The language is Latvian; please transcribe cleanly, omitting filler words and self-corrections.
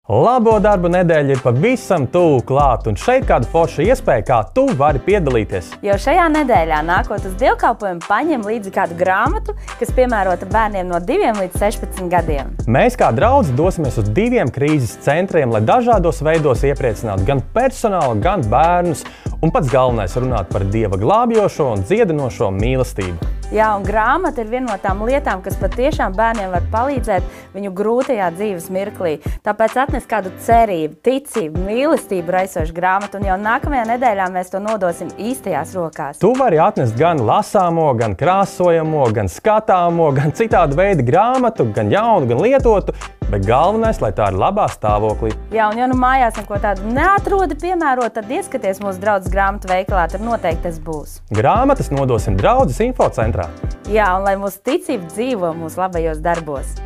Labo darbu nedēļa ir pavisam tuvu klāt, un šeit kāda forša iespēja, kā tu vari piedalīties. Jo šajā nedēļā, nākot uz dievkalpojumu, paņem līdzi kādu grāmatu, kas piemērota bērniem no 2 līdz 16 gadiem. Mēs kā draudze dosimies uz 2 krīzes centriem, lai dažādos veidos iepriecinātu gan personālu, gan bērnus, un pats galvenais runāt par Dieva glābjošo un dziedinošo mīlestību. Jā, un grāmata ir viena no tām lietām, kas patiešām bērniem var palīdzēt viņu grūtajā dzīves mirklī. Tāpēc atnes kādu cerību, ticību, mīlestību raisošu grāmatu, un jau nākamajā nedēļā mēs to nodosim īstajās rokās. Tu vari atnest gan lasāmo, gan krāsojamo, gan skatāmo, gan citādu veidu grāmatu, gan jaunu, gan lietotu, bet galvenais, lai tā ir labā stāvoklī. Jā, un ja nu mājās neko tādu neatrodi piemērot, tad ieskaties mūsu draudzes grāmatu veikalā, tur noteikti tas būs. Grāmatas nodosim draudzes infocentrā. Jā, un lai mūsu ticība dzīvo mūsu labajos darbos.